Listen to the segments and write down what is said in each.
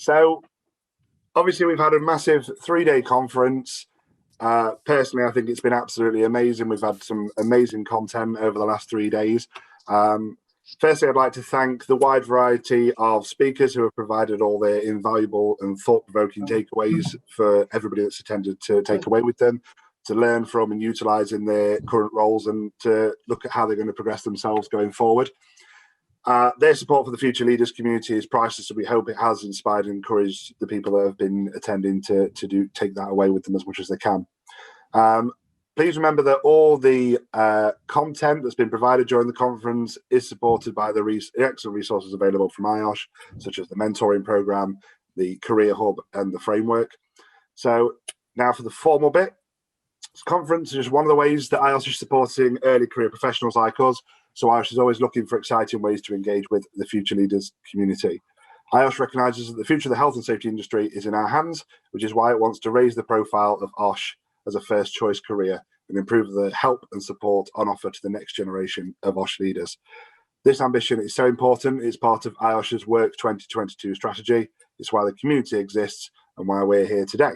So obviously we've had a massive 3-day conference. Personally, I think it's been absolutely amazing. We've had some amazing content over the last 3 days. Firstly, I'd like to thank the wide variety of speakers who have provided all their invaluable and thought-provoking takeaways for everybody that's attended to take away with them, to learn from and utilise in their current roles, and to look at how they're going to progress themselves going forward. Their support for the Future Leaders community is priceless, so we hope it has inspired and encouraged the people that have been attending to take that away with them as much as they can. Please remember that all the content that's been provided during the conference is supported by the excellent resources available from IOSH, such as the mentoring program, the career hub, and the framework. So now for the formal bit. This conference is one of the ways that IOSH is supporting early career professionals like us. So IOSH is always looking for exciting ways to engage with the Future Leaders community. IOSH recognises that the future of the health and safety industry is in our hands, which is why it wants to raise the profile of OSH as a first choice career and improve the help and support on offer to the next generation of OSH leaders. This ambition is so important. It's part of IOSH's Work 2022 strategy. It's why the community exists and why we're here today.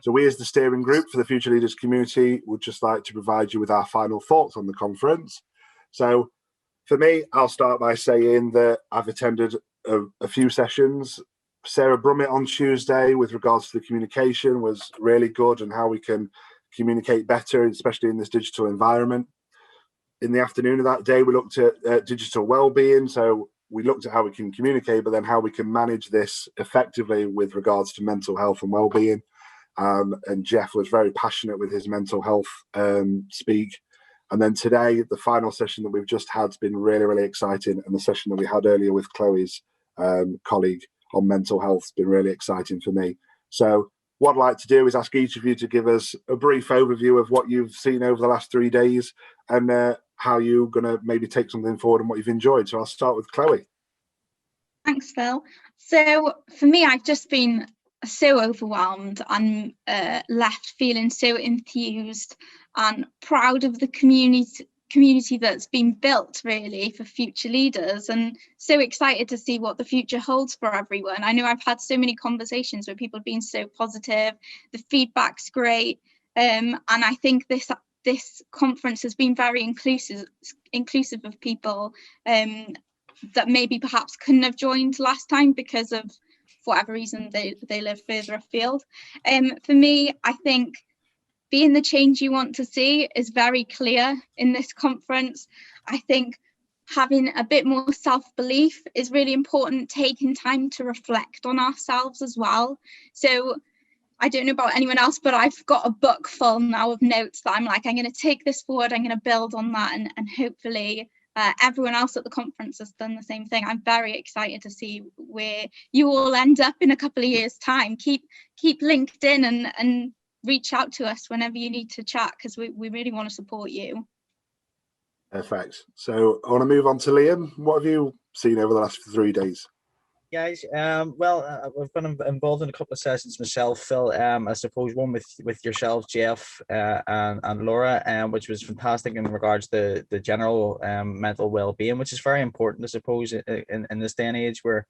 So we, as the steering group for the Future Leaders community, would just like to provide you with our final thoughts on the conference. So for me, I'll start by saying that I've attended a few sessions. Sarah Brummett on Tuesday with regards to the communication was really good, and how we can communicate better, especially in this digital environment. In the afternoon of that day, we looked at digital well-being. So we looked at how we can communicate, but then how we can manage this effectively with regards to mental health and well-being. And Jeff was very passionate with his mental health speak. And then today, the final session that we've just had has been really, really exciting. And the session that we had earlier with Chloe's colleague on mental health has been really exciting for me. So what I'd like to do is ask each of you to give us a brief overview of what you've seen over the last 3 days, and how you're going to maybe take something forward and what you've enjoyed. So I'll start with Chloe. Thanks, Phil. So for me, I've just been so overwhelmed and left feeling so enthused and proud of the community that's been built really for future leaders, and so excited to see what the future holds for everyone. I know I've had so many conversations where people have been so positive, the feedback's great, and I think this conference has been very inclusive of people that maybe perhaps couldn't have joined last time because of whatever reason they live further afield. For me, I think being the change you want to see is very clear in this conference. I think having a bit more self-belief is really important, taking time to reflect on ourselves as well. So I don't know about anyone else, but I've got a book full now of notes that I'm like, I'm going to take this forward, I'm going to build on that, and hopefully everyone else at the conference has done the same thing. I'm very excited to see where you all end up in a couple of years' time. Keep linked in and reach out to us whenever you need to chat, because we really want to support you. Perfect. So I want to move on to Liam. What have you seen over the last 3 days? Guys, I've been involved in a couple of sessions myself, Phil. I suppose one with yourself, Jeff, and Laura, which was fantastic in regards to the general mental well-being, which is very important, I suppose, in this day and age where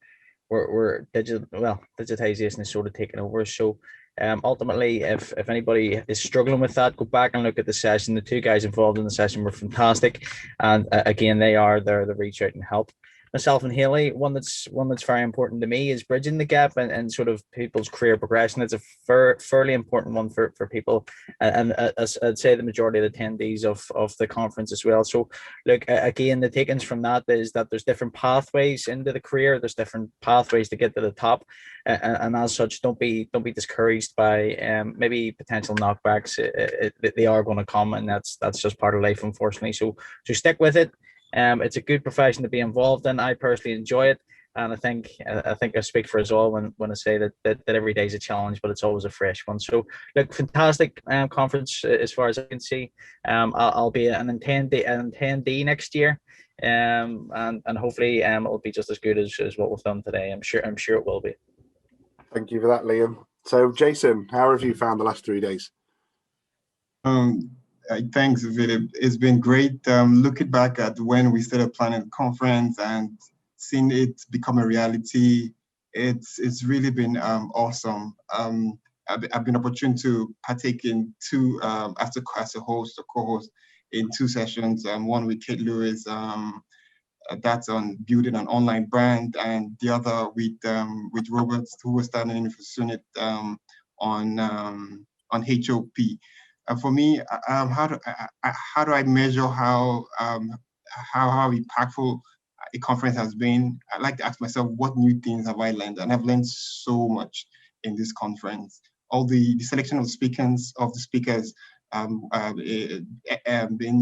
digitization is sort of taking over. So ultimately, if anybody is struggling with that, go back and look at the session. The two guys involved in the session were fantastic, and again, they are there to reach out and help. Myself and Haley, one that's very important to me is bridging the gap and sort of people's career progression. It's a fairly important one for people, and as I'd say the majority of the attendees of the conference as well. So look, again, the takings from that is that there's different pathways into the career. There's different pathways to get to the top, and as such, don't be discouraged by maybe potential knockbacks. They are going to come, and that's just part of life, unfortunately. So stick with it. It's a good profession to be involved in. I personally enjoy it, and I think I speak for us all when I say that every day is a challenge, but it's always a fresh one. So look, fantastic conference as far as I can see. I'll be an attendee next year, and hopefully it'll be just as good as what we've done today. I'm sure it will be. Thank you for that, Liam. So Jason, how have you found the last 3 days? Thanks, Philip. It's been great looking back at when we started planning the conference and seeing it become a reality It's really been awesome. I've been opportune to partake in two as a host, a co-host in two sessions. One with Kate Lewis, that's on building an online brand, and the other with Robert, who was standing in for Sunit on HOP. For me, how do I measure how impactful a conference has been? I like to ask myself, what new things have I learned? And I've learned so much in this conference. All the selection of the speakers,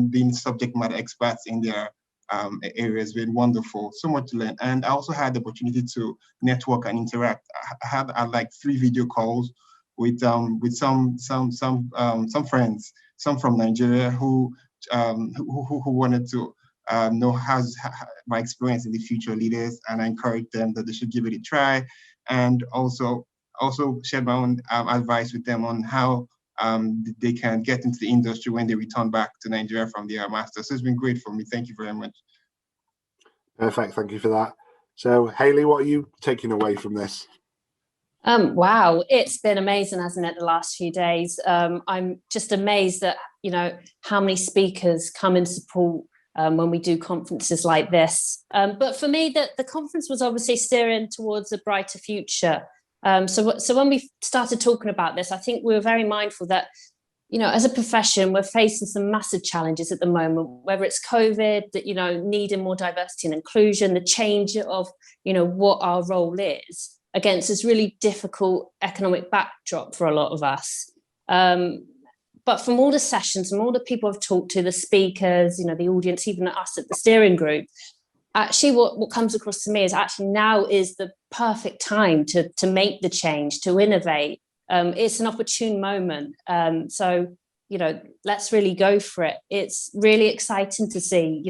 being subject matter experts in their areas, been wonderful. So much to learn. And I also had the opportunity to network and interact. I had like 3 video calls with some friends, some from Nigeria who wanted to know how my experience in the future leaders, and I encouraged them that they should give it a try, and also shared my own advice with them on how they can get into the industry when they return back to Nigeria from their master's. So it's been great for me. Thank you very much. Perfect. Thank you for that. So, Hayley, what are you taking away from this? Wow, it's been amazing, hasn't it, the last few days? I'm just amazed at, how many speakers come and support when we do conferences like this. But for me, the conference was obviously steering towards a brighter future. So when we started talking about this, I think we were very mindful that, as a profession, we're facing some massive challenges at the moment, whether it's COVID, that, needing more diversity and inclusion, the change of, what our role is against this really difficult economic backdrop for a lot of us. But from all the sessions, from all the people I've talked to, the speakers, the audience, even us at the steering group, actually what comes across to me is actually now is the perfect time to make the change, to innovate. It's an opportune moment. So, let's really go for it. It's really exciting to see,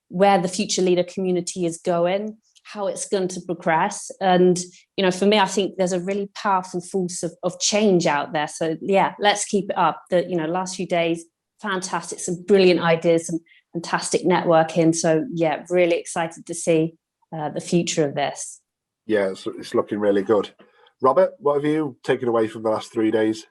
where the future leader community is going, how it's going to progress. And, for me, I think there's a really powerful force of change out there. So, yeah, let's keep it up. The, last few days, fantastic, some brilliant ideas, some fantastic networking. So, yeah, really excited to see the future of this. Yeah, it's looking really good. Robert, what have you taken away from the last 3 days?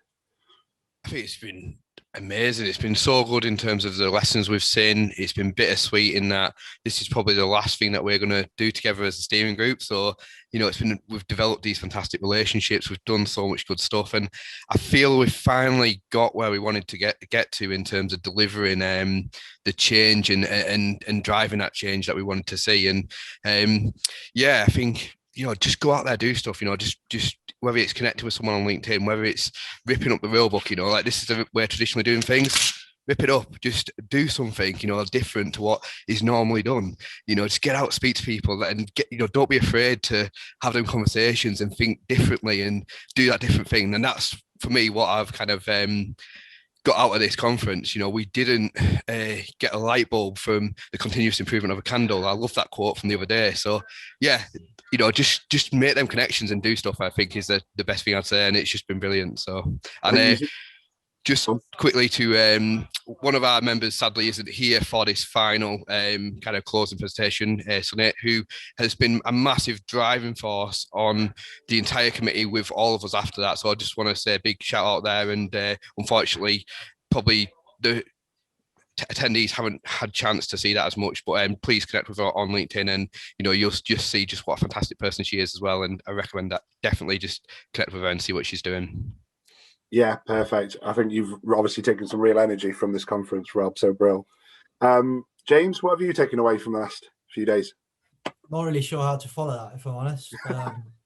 I think it's been amazing. It's been so good in terms of the lessons we've seen. It's been bittersweet in that this is probably the last thing that we're going to do together as a steering group. So, we've developed these fantastic relationships. We've done so much good stuff, and I feel we've finally got where we wanted to get to in terms of delivering the change and driving that change that we wanted to see. And I think, just go out there, do stuff, just whether it's connecting with someone on LinkedIn, whether it's ripping up the rule book, like this is the way we're traditionally doing things, rip it up, just do something, different to what is normally done, just get out, speak to people and get, don't be afraid to have them conversations and think differently and do that different thing. And that's, for me, what I've kind of got out of this conference. We didn't get a light bulb from the continuous improvement of a candle. I love that quote from the other day. So yeah, just make them connections and do stuff, I think is the best thing I'd say. And it's just been brilliant. So, and just quickly to one of our members sadly isn't here for this final kind of closing presentation, Sunit, who has been a massive driving force on the entire committee with all of us after that. So I just want to say a big shout out there. And unfortunately, probably the attendees haven't had chance to see that as much, but please connect with her on LinkedIn, and you'll just see just what a fantastic person she is as well. And I recommend that definitely just connect with her and see what she's doing. Yeah, perfect. I think you've obviously taken some real energy from this conference, Rob. So, Brill. James, what have you taken away from the last few days? Not really sure how to follow that, if I'm honest.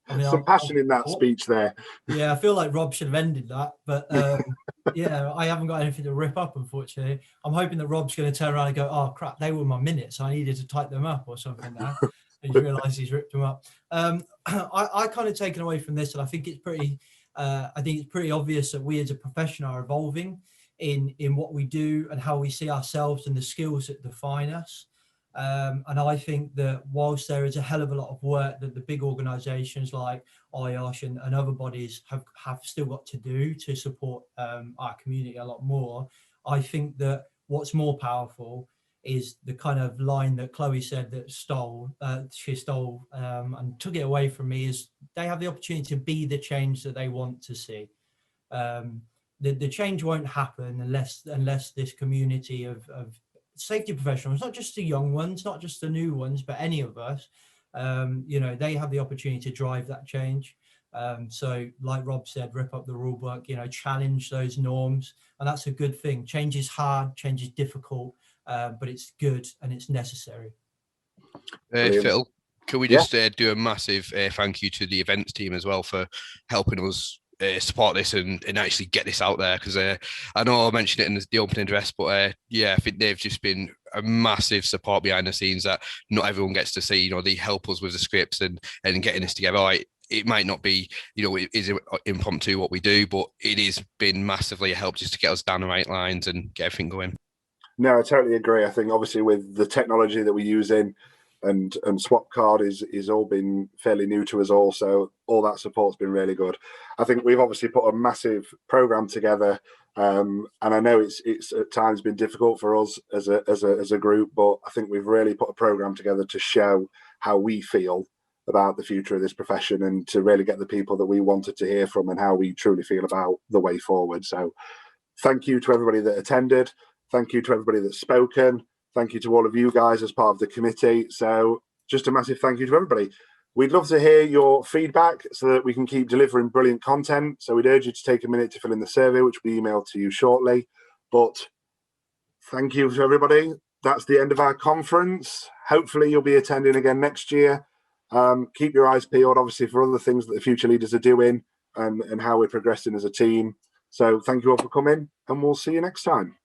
Some passion in that speech there. Yeah, I feel like Rob should have ended that, but yeah, I haven't got anything to rip up, unfortunately. I'm hoping that Rob's going to turn around and go, "Oh crap, they were my minutes. I needed to type them up or something." Now and he's realised he's ripped them up. I kind of taken away from this, and I think it's pretty. I think it's pretty obvious that we as a profession are evolving in what we do and how we see ourselves and the skills that define us. And I think that whilst there is a hell of a lot of work that the big organisations like IOSH and other bodies have still got to do to support our community a lot more, I think that what's more powerful is the kind of line that Chloe said that she stole and took it away from me, is they have the opportunity to be the change that they want to see. The change won't happen unless this community of safety professionals, not just the young ones, not just the new ones, but any of us, they have the opportunity to drive that change. So like Rob said, rip up the rule book, challenge those norms, and that's a good thing. Change is hard, change is difficult, but it's good and it's necessary. Phil, can we just do a massive thank you to the events team as well for helping us support this and actually get this out there, because I know I mentioned it in the opening address, but I think they've just been a massive support behind the scenes that not everyone gets to see. They help us with the scripts and getting this together. It might not be, it is impromptu what we do, but it has been massively a help just to get us down the right lines and get everything going. No, I totally agree. I think obviously with the technology that we're using and swap card is all been fairly new to us all, so all that support's been really good. I think we've obviously put a massive program together, and I know it's at times been difficult for us as a group, but I think we've really put a program together to show how we feel about the future of this profession and to really get the people that we wanted to hear from and how we truly feel about the way forward. So thank you to everybody that attended. Thank you to everybody that's spoken. Thank you to all of you guys as part of the committee. So just a massive thank you to everybody. We'd love to hear your feedback so that we can keep delivering brilliant content. So we'd urge you to take a minute to fill in the survey, which will be emailed to you shortly. But thank you to everybody. That's the end of our conference. Hopefully you'll be attending again next year. Keep your eyes peeled, obviously, for other things that the future leaders are doing and how we're progressing as a team. So thank you all for coming, and we'll see you next time.